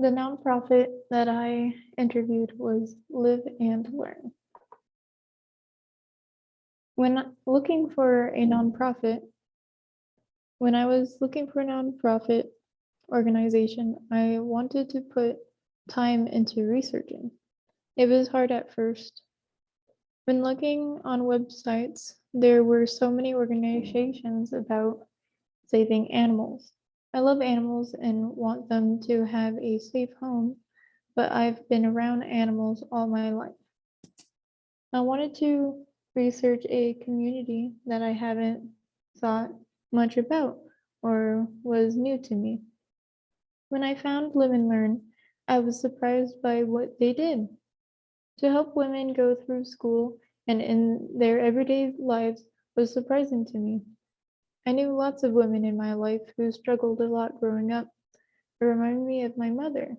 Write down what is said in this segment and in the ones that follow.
The nonprofit that I interviewed was Live and Learn. When looking for a nonprofit, when I was looking for a nonprofit organization, I wanted to put time into researching. It was hard at first. When looking on websites, there were so many organizations about saving animals. I love animals and want them to have a safe home, but I've been around animals all my life. I wanted to research a community that I haven't thought much about or was new to me. When I found Live and Learn, I was surprised by what they did. To help women go through school and in their everyday lives was surprising to me. I knew lots of women in my life who struggled a lot growing up. It reminded me of my mother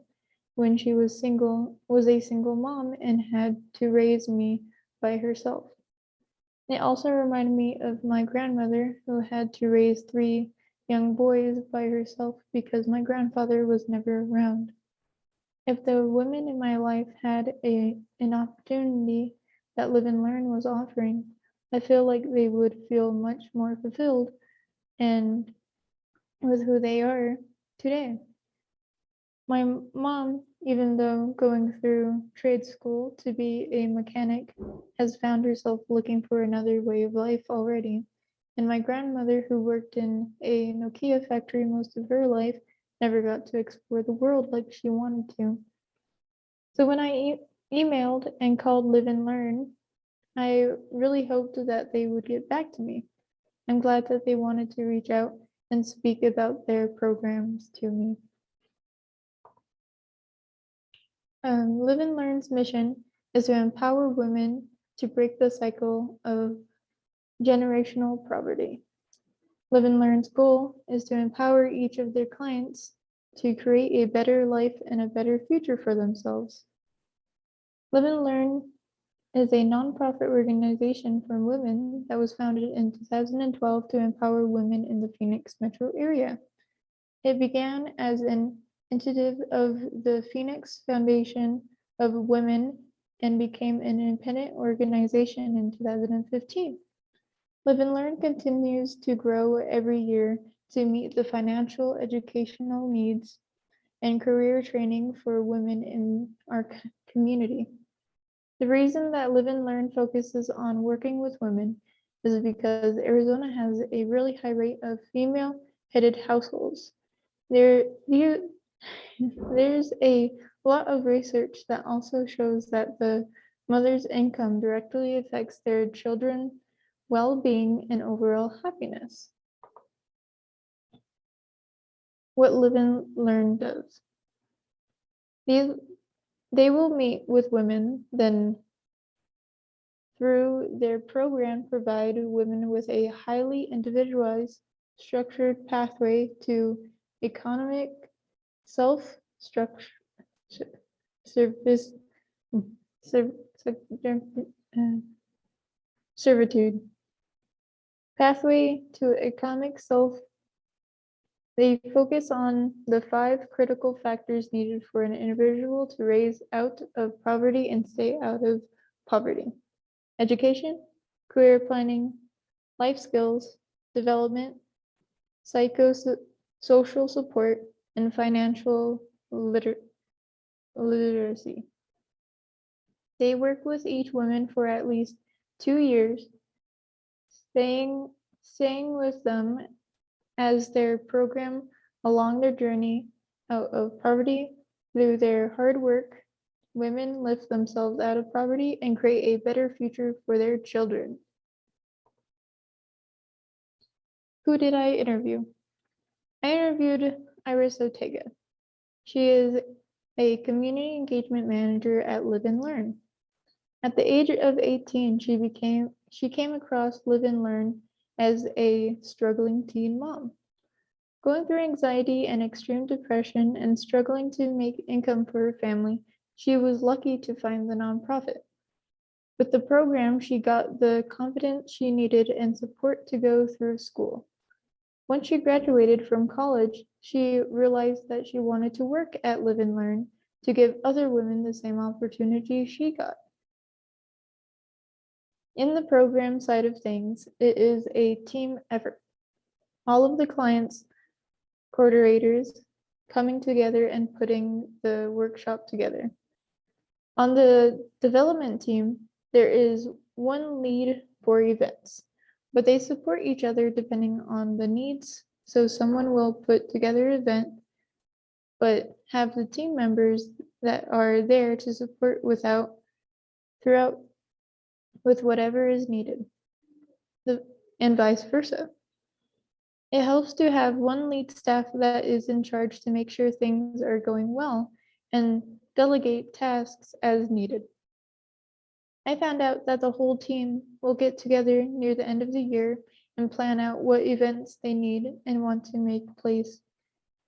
when she was a single mom and had to raise me by herself. It also reminded me of my grandmother who had to raise three young boys by herself because my grandfather was never around. If the women in my life had an opportunity that Live and Learn was offering, I feel like they would feel much more fulfilled and with who they are today. My mom, even though going through trade school to be a mechanic, has found herself looking for another way of life already. And my grandmother, who worked in a Nokia factory most of her life, never got to explore the world like she wanted to. So when I emailed and called Live and Learn, I really hoped that they would get back to me. I'm glad that they wanted to reach out and speak about their programs to me. Live and Learn's mission is to empower women to break the cycle of generational poverty. Live and Learn's goal is to empower each of their clients to create a better life and a better future for themselves. Live and Learn is a nonprofit organization for women that was founded in 2012 to empower women in the Phoenix metro area. It began as an initiative of the Phoenix Foundation of Women and became an independent organization in 2015. Live and Learn continues to grow every year to meet the financial, educational needs and career training for women in our community. The reason that Live and Learn focuses on working with women is because Arizona has a really high rate of female-headed households. There's a lot of research that also shows that the mother's income directly affects their children's well-being and overall happiness. What Live and Learn does. They will meet with women, then through their program provide women with a highly individualized, structured pathway to economic self-structure service servitude. Pathway to economic self. They focus on the 5 critical factors needed for an individual to raise out of poverty and stay out of poverty. Education, career planning, life skills, development, psychosocial support, and financial literacy. They work with each woman for at least 2 years, staying with them as their program along their journey out of poverty. Through their hard work, women lift themselves out of poverty and create a better future for their children. Who did I interview? I interviewed Iris Ortega. She is a community engagement manager at Live and Learn. At the age of 18, she came across Live and Learn as a struggling teen mom. Going through anxiety and extreme depression and struggling to make income for her family, she was lucky to find the nonprofit. With the program, she got the confidence she needed and support to go through school. Once she graduated from college, she realized that she wanted to work at Live and Learn to give other women the same opportunity she got. In the program side of things, it is a team effort. All of the clients, coordinators, coming together and putting the workshop together. On the development team, there is one lead for events, but they support each other depending on the needs. So someone will put together an event, but have the team members that are there to support throughout with whatever is needed, and vice versa. It helps to have one lead staff that is in charge to make sure things are going well and delegate tasks as needed. I found out that the whole team will get together near the end of the year and plan out what events they need and want to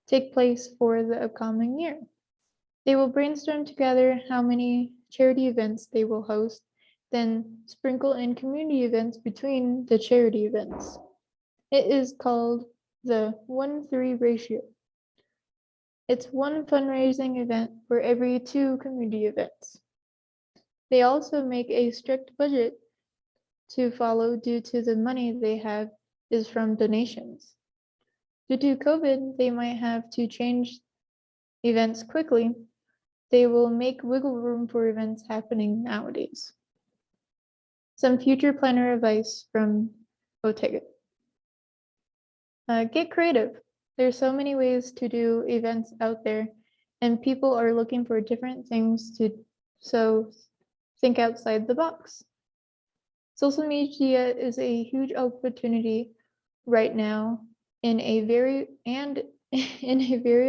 take place for the upcoming year. They will brainstorm together how many charity events they will host, then sprinkle in community events between the charity events. It is called the 1:3 ratio. It's one fundraising event for every 2 community events. They also make a strict budget to follow due to the money they have is from donations. Due to COVID, they might have to change events quickly. They will make wiggle room for events happening nowadays. Some future planner advice from Otega. Get creative. There's so many ways to do events out there, and people are looking for different things so think outside the box. Social media is a huge opportunity right now in a very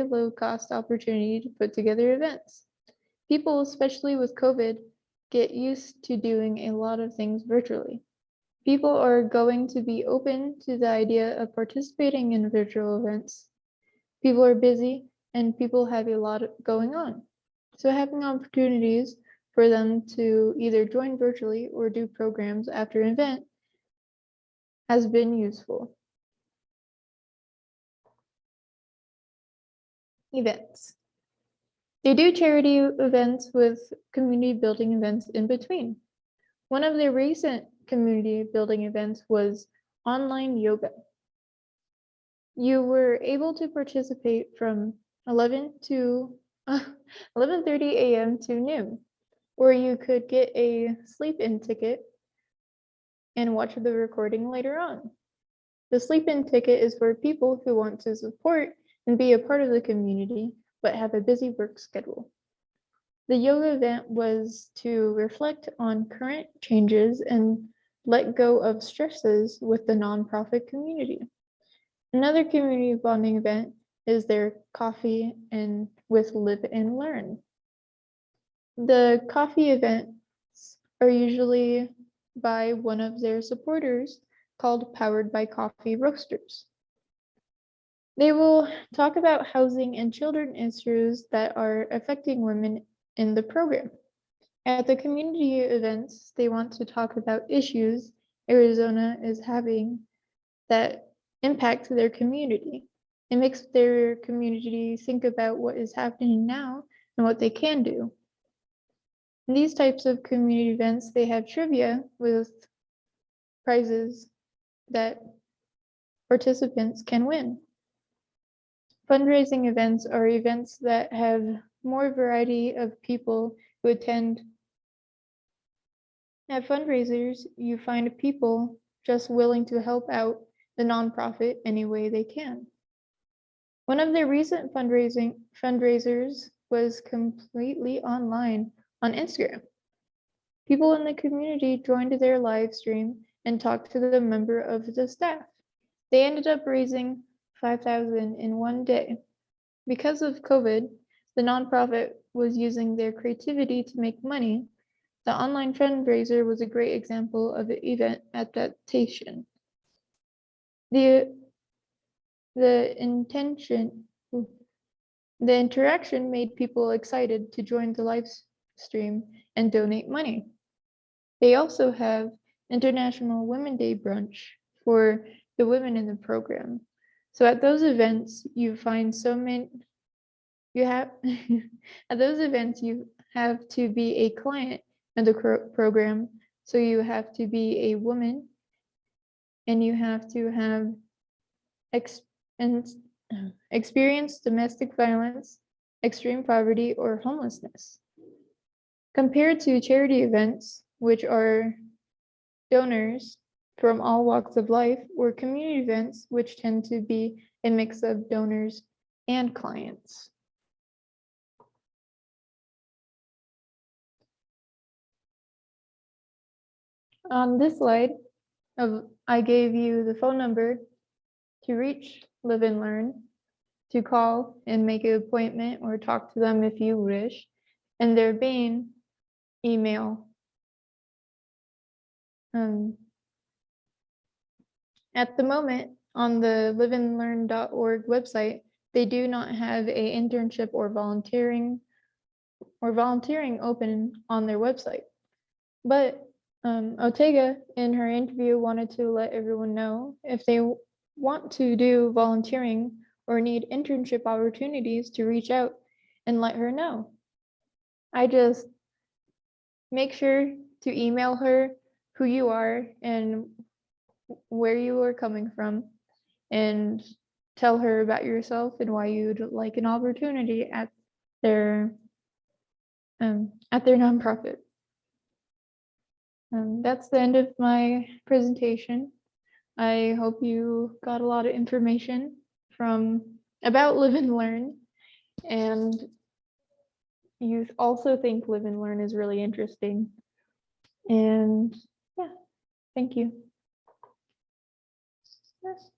low cost opportunity to put together events. People, especially with COVID, get used to doing a lot of things virtually. People are going to be open to the idea of participating in virtual events. People are busy and people have a lot going on. So having opportunities for them to either join virtually or do programs after an event has been useful. Events. They do charity events with community building events in between. One of their recent community building events was online yoga. You were able to participate from 11:30 a.m. to noon, or you could get a sleep-in ticket and watch the recording later on. The sleep-in ticket is for people who want to support and be a part of the community, but have a busy work schedule. The yoga event was to reflect on current changes and let go of stresses with the nonprofit community. Another community bonding event is their coffee and with Live and Learn. The coffee events are usually by one of their supporters called Powered by Coffee Roasters. They will talk about housing and children issues that are affecting women in the program. At the community events, they want to talk about issues Arizona is having that impact their community. It makes their community think about what is happening now and what they can do. In these types of community events, they have trivia with prizes that participants can win. Fundraising events are events that have more variety of people who attend. At fundraisers, you find people just willing to help out the nonprofit any way they can. One of their recent fundraisers was completely online on Instagram. People in the community joined their live stream and talked to the member of the staff. They ended up raising $5,000 in one day. Because of COVID, the nonprofit was using their creativity to make money. The online fundraiser was a great example of an event adaptation. The interaction made people excited to join the live stream and donate money. They also have International Women's Day brunch for the women in the program. So at those events, you find so many, you have, at those events, you have to be a client in the program. So you have to be a woman and you have to have ex and experience domestic violence, extreme poverty, or homelessness. Compared to charity events, which are donors from all walks of life, or community events, which tend to be a mix of donors and clients. On this slide, I gave you the phone number to reach Live and Learn, to call and make an appointment or talk to them if you wish, and their main email. At the moment, on the liveandlearn.org website, they do not have a internship or volunteering open on their website. But Ortega, in her interview, wanted to let everyone know if they want to do volunteering or need internship opportunities to reach out and let her know. I just make sure to email her who you are and where you are coming from, and tell her about yourself and why you'd like an opportunity at their nonprofit. That's the end of my presentation. I hope you got a lot of information about Live and Learn, and you also think Live and Learn is really interesting. And yeah, thank you. Yes.